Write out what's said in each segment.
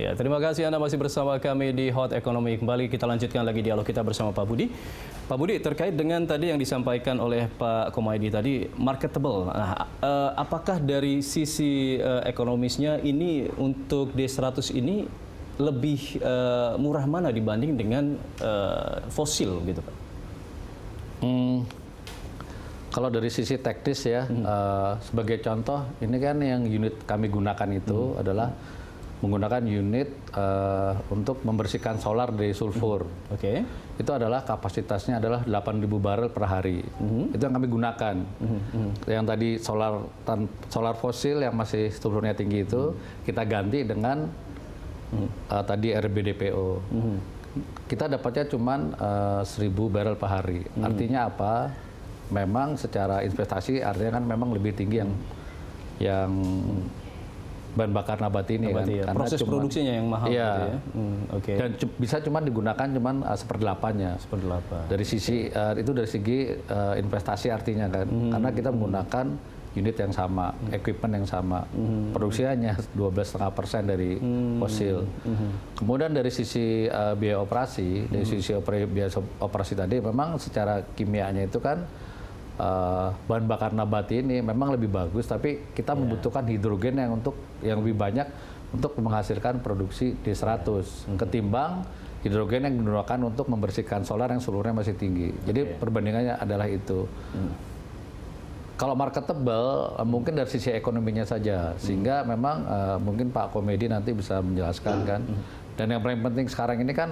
Ya, terima kasih Anda masih bersama kami di Hot Economy. Kembali kita lanjutkan lagi dialog kita bersama Pak Budi. Pak Budi, terkait dengan tadi yang disampaikan oleh Pak Komaydi tadi, marketable. Nah, apakah dari sisi ekonomisnya ini untuk D100 ini lebih murah mana dibanding dengan fosil gitu Pak? Kalau dari sisi teknis ya, sebagai contoh, ini kan yang unit kami gunakan itu adalah menggunakan unit untuk membersihkan solar dari sulfur. Oke. Itu adalah kapasitasnya adalah 8.000 barel per hari. Itu yang kami gunakan. Yang tadi solar fosil yang masih sulfurnya tinggi itu kita ganti dengan tadi RBDPO. Kita dapatnya cuma 1.000 barel per hari. Artinya apa? Memang secara investasi artinya kan memang lebih tinggi yang bahan bakar nabati ini kan. Ya. Proses produksinya yang mahal iya, gitu ya. Okay. Dan bisa cuma digunakan cuman 1/8-nya. Dari sisi itu dari segi investasi artinya kan. Karena kita menggunakan unit yang sama, equipment yang sama. Produksinya hanya 12,5% dari fosil. Kemudian dari sisi biaya operasi, dari sisi biaya operasi tadi memang secara kimianya itu kan bahan bakar nabati ini memang lebih bagus, tapi kita membutuhkan hidrogen yang lebih banyak untuk menghasilkan produksi D100 ketimbang hidrogen yang digunakan untuk membersihkan solar yang sulfurnya masih tinggi. Jadi perbandingannya adalah itu. Kalau marketable mungkin dari sisi ekonominya saja, sehingga memang mungkin Pak Komaydi nanti bisa menjelaskan kan. Dan yang paling penting sekarang ini kan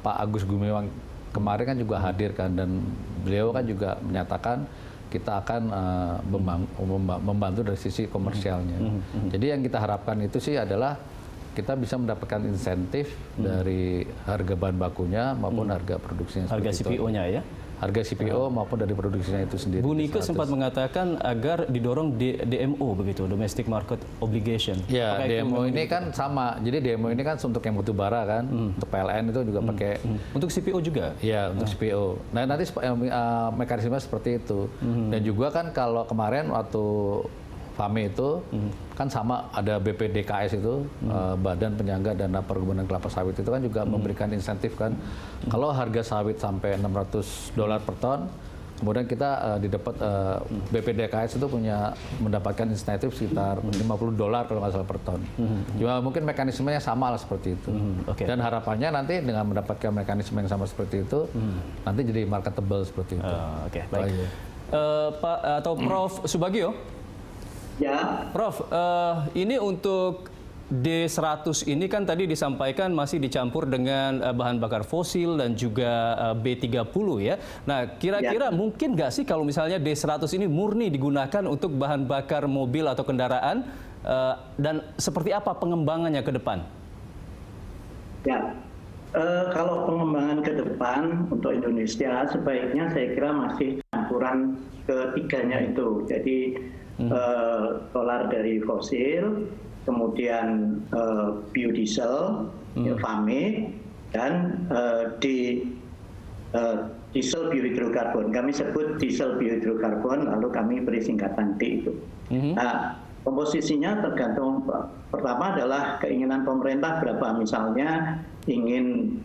Pak Agus Gumiwang kemarin kan juga hadir kan, dan beliau kan juga menyatakan kita akan membantu dari sisi komersialnya. Jadi yang kita harapkan itu sih adalah kita bisa mendapatkan insentif dari harga bahan bakunya maupun harga produksinya. Harga CPO-nya ya? Harga CPO maupun dari produksinya itu sendiri. Bu Nike sempat mengatakan agar didorong DMO begitu, Domestic Market Obligation. Ya, DMO ini kan sama. Jadi DMO ini kan untuk yang batu bara kan, untuk PLN itu juga pakai. Untuk CPO juga? Ya, untuk CPO. Nah, nanti mekanisme seperti itu. Dan juga kan kalau kemarin waktu FAME itu kan sama, ada BPDKS itu, Badan Penyangga Dana Perkebunan Kelapa Sawit itu kan juga memberikan insentif kan. Kalau harga sawit sampai $600 per ton, kemudian kita didapat BPDKS itu mendapatkan insentif sekitar $50 kalau nggak salah per ton. Cuma mungkin mekanismenya sama lah seperti itu. Dan harapannya nanti dengan mendapatkan mekanisme yang sama seperti itu, nanti jadi marketable seperti itu. Oke, baik. Pak atau Prof. Subagio? Ya. Prof, ini untuk D100 ini kan tadi disampaikan masih dicampur dengan bahan bakar fosil dan juga B30 ya. Nah, kira-kira mungkin nggak sih kalau misalnya D100 ini murni digunakan untuk bahan bakar mobil atau kendaraan, dan seperti apa pengembangannya ke depan? Ya, kalau pengembangan ke depan untuk Indonesia sebaiknya saya kira masih campuran ketiganya itu. Jadi solar dari fosil, kemudian biodiesel, FAME, dan diesel biohidrokarbon. Kami sebut diesel biohidrokarbon, lalu kami beri singkatan D itu. Nah, komposisinya tergantung, pertama adalah keinginan pemerintah berapa. Misalnya ingin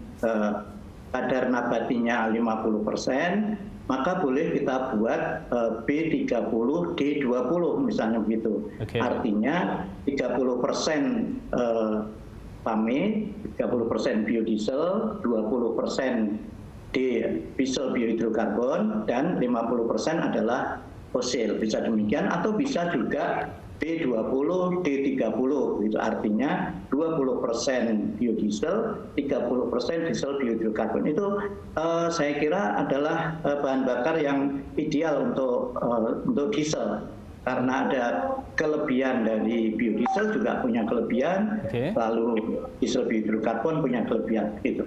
kadar nabatinya 50%, maka boleh kita buat B30, D20 misalnya begitu. Artinya 30% FAME, 30% biodiesel, 20% diesel biohidrokarbon, dan 50% adalah fosil. Bisa demikian, atau bisa juga B20, D30, itu artinya 20% biodiesel, 30% diesel biohidrokarbon. Itu saya kira adalah bahan bakar yang ideal untuk diesel, karena ada kelebihan dari biodiesel juga punya kelebihan, lalu diesel biohidrokarbon punya kelebihan gitu.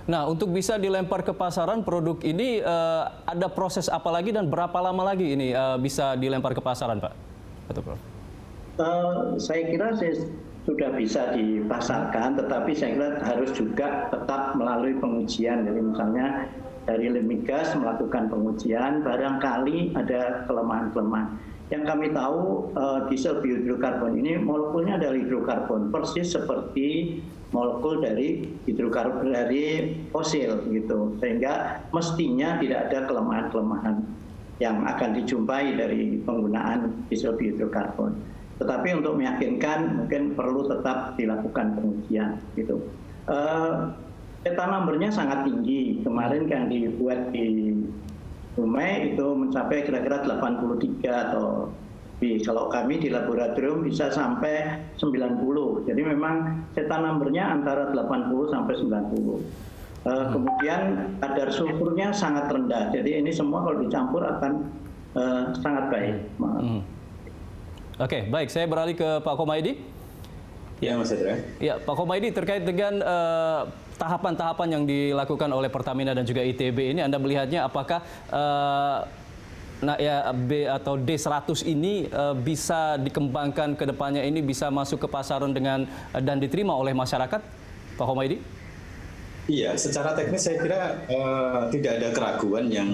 Nah, untuk bisa dilempar ke pasaran produk ini ada proses apa lagi dan berapa lama lagi ini bisa dilempar ke pasaran, Pak? Atau Prof? Saya kira sudah bisa dipasarkan, tetapi saya kira harus juga tetap melalui pengujian. Jadi misalnya dari Lemigas melakukan pengujian, barangkali ada kelemahan-kelemahan. yang kami tahu diesel biohidrokarbon ini molekulnya adalah hidrokarbon, persis seperti molekul dari fosil gitu, sehingga mestinya tidak ada kelemahan-kelemahan yang akan dijumpai dari penggunaan diesel biohidrokarbon. Tetapi untuk meyakinkan mungkin perlu tetap dilakukan pengujian gitu. Peta numbernya sangat tinggi. Kemarin yang dibuat di Dumai itu mencapai kira-kira 83 atau kalau kami di laboratorium bisa sampai 90. Jadi memang peta numbernya antara 80 sampai 90. Kemudian kadar sulfurnya sangat rendah. Jadi ini semua kalau dicampur akan sangat baik. Oke, baik. Saya beralih ke Pak Komaydi. Ya, Mas Hendra. Ya, Pak Komaydi, terkait dengan tahapan-tahapan yang dilakukan oleh Pertamina dan juga ITB ini, Anda melihatnya apakah B atau D100 ini bisa dikembangkan ke depannya, ini bisa masuk ke pasaran dan diterima oleh masyarakat, Pak Komaydi? Iya, secara teknis saya kira tidak ada keraguan yang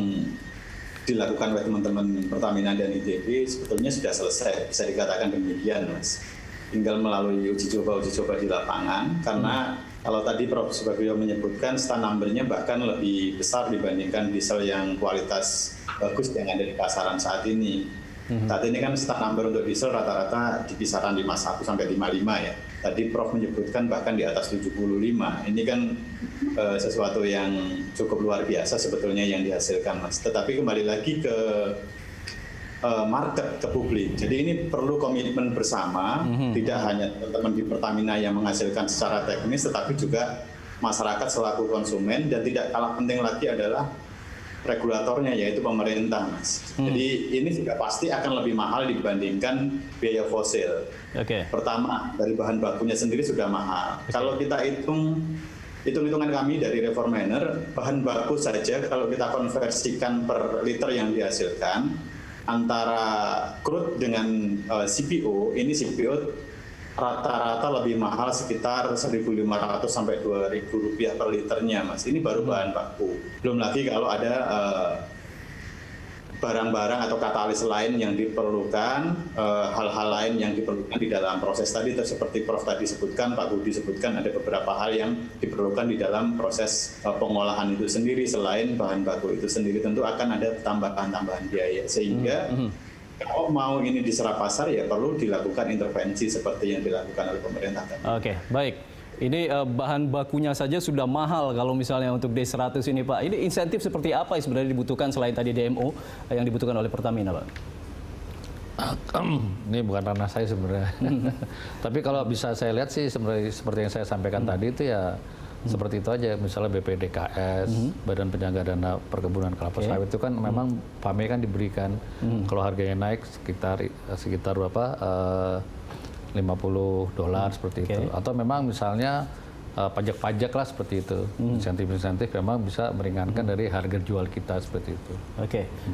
dilakukan oleh teman-teman Pertamina dan ITB sebetulnya sudah selesai, bisa dikatakan demikian, Mas. Tinggal melalui uji coba di lapangan, karena kalau tadi Prof. Subagio menyebutkan stand number-nya bahkan lebih besar dibandingkan diesel yang kualitas bagus yang ada di pasaran saat ini. Saat ini kan stand number untuk diesel rata-rata di kisaran 51 sampai 55 ya. Tadi Prof menyebutkan bahkan di atas 75. Ini kan sesuatu yang cukup luar biasa sebetulnya yang dihasilkan, Mas. Tetapi kembali lagi ke market, ke publik. Jadi ini perlu komitmen bersama, tidak hanya teman-teman di Pertamina yang menghasilkan secara teknis, tetapi juga masyarakat selaku konsumen, dan tidak kalah penting lagi adalah regulatornya, yaitu pemerintah, Mas. Jadi ini juga pasti akan lebih mahal dibandingkan biaya fosil. Pertama, dari bahan bakunya sendiri sudah mahal. Kalau kita hitung-hitungan kami dari Reforminer, bahan baku saja kalau kita konversikan per liter yang dihasilkan, antara crude dengan CPO, ini CPO rata-rata lebih mahal sekitar 1.500 sampai 2.000 rupiah per liternya, Mas. Ini baru bahan baku. Belum lagi kalau ada barang-barang atau katalis lain yang diperlukan, hal-hal lain yang diperlukan di dalam proses tadi, seperti Prof tadi sebutkan, Pak Budi sebutkan, ada beberapa hal yang diperlukan di dalam proses pengolahan itu sendiri. Selain bahan baku itu sendiri, tentu akan ada tambahan-tambahan biaya, sehingga kalau mau ini diserap pasar ya perlu dilakukan intervensi seperti yang dilakukan oleh pemerintah. Oke, baik. Ini bahan bakunya saja sudah mahal kalau misalnya untuk D100 ini, Pak. Ini insentif seperti apa yang sebenarnya dibutuhkan selain tadi DMO yang dibutuhkan oleh Pertamina, Pak? Ini bukan ranah saya sebenarnya. Tapi kalau bisa saya lihat sih sebenarnya seperti yang saya sampaikan tadi itu ya seperti itu aja. Misalnya BPDKS, Badan Penyangga Dana Perkebunan Kelapa Sawit itu kan memang PAME kan diberikan kalau harganya naik sekitar berapa? $50 seperti itu, atau memang misalnya pajak-pajak lah seperti itu, insentif-insentif memang bisa meringankan dari harga jual kita seperti itu.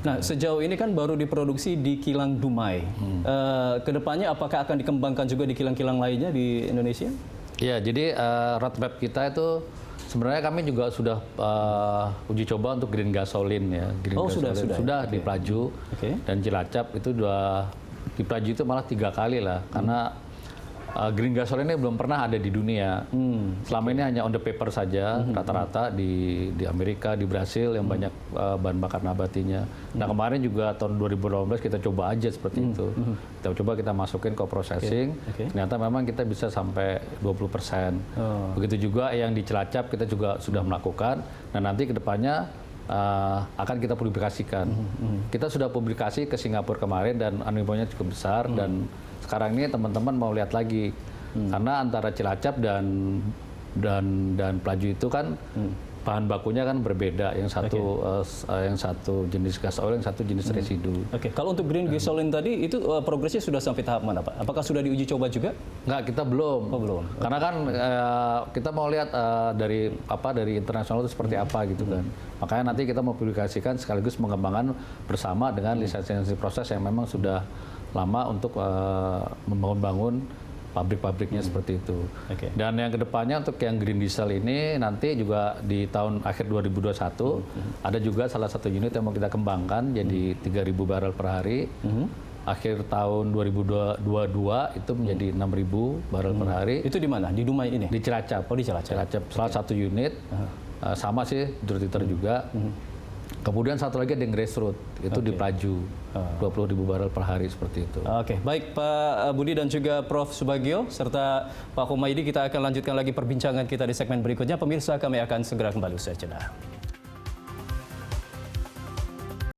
Nah sejauh ini kan baru diproduksi di kilang Dumai. Kedepannya apakah akan dikembangkan juga di kilang-kilang lainnya di Indonesia? Ya, jadi roadmap kita itu sebenarnya kami juga sudah uji coba untuk green gasoline ya. Sudah di Pelaju dan Cilacap itu di Pelaju itu malah 3 kali lah, karena green gasoline ini belum pernah ada di dunia. Selama ini hanya on the paper saja, rata-rata di Amerika, di Brasil yang banyak bahan bakar nabatinya. Nah kemarin juga tahun 2018 kita coba aja seperti itu. Kita masukin ke processing, ternyata memang kita bisa sampai 20%. Begitu juga yang di Cilacap kita juga sudah melakukan. Nah nanti kedepannya akan kita publikasikan. Kita sudah publikasi ke Singapura kemarin dan animonya cukup besar, dan sekarang ini teman-teman mau lihat lagi karena antara Cilacap dan Pelaju itu kan bahan bakunya kan berbeda, yang satu jenis gas oil, yang satu jenis residu. Kalau untuk green gasoline tadi itu progresnya sudah sampai tahap mana, Pak? Apakah sudah diuji coba juga? Enggak, kita belum. Belum. Karena kan kita mau lihat dari internasional itu seperti apa gitu kan. Makanya nanti kita mau publikasikan sekaligus mengembangkan bersama dengan lisensi proses yang memang sudah lama untuk membangun pabrik-pabriknya seperti itu. Dan yang kedepannya untuk yang green diesel ini nanti juga di tahun akhir 2021 ada juga salah satu unit yang mau kita kembangkan jadi 3.000 barel per hari. akhir tahun 2022 itu menjadi 6.000 barel per hari. Itu di mana? Di Dumai ini? Di Cilacap. Oh, di Cilacap. Salah satu unit, sama sih hidrotreater juga. Kemudian satu lagi ada yang grassroots, itu di Pelaju, 20.000 barel per hari seperti itu. Oke, baik Pak Budi dan juga Prof. Subagio serta Pak Komaydi, kita akan lanjutkan lagi perbincangan kita di segmen berikutnya. Pemirsa, kami akan segera kembali usai jeda.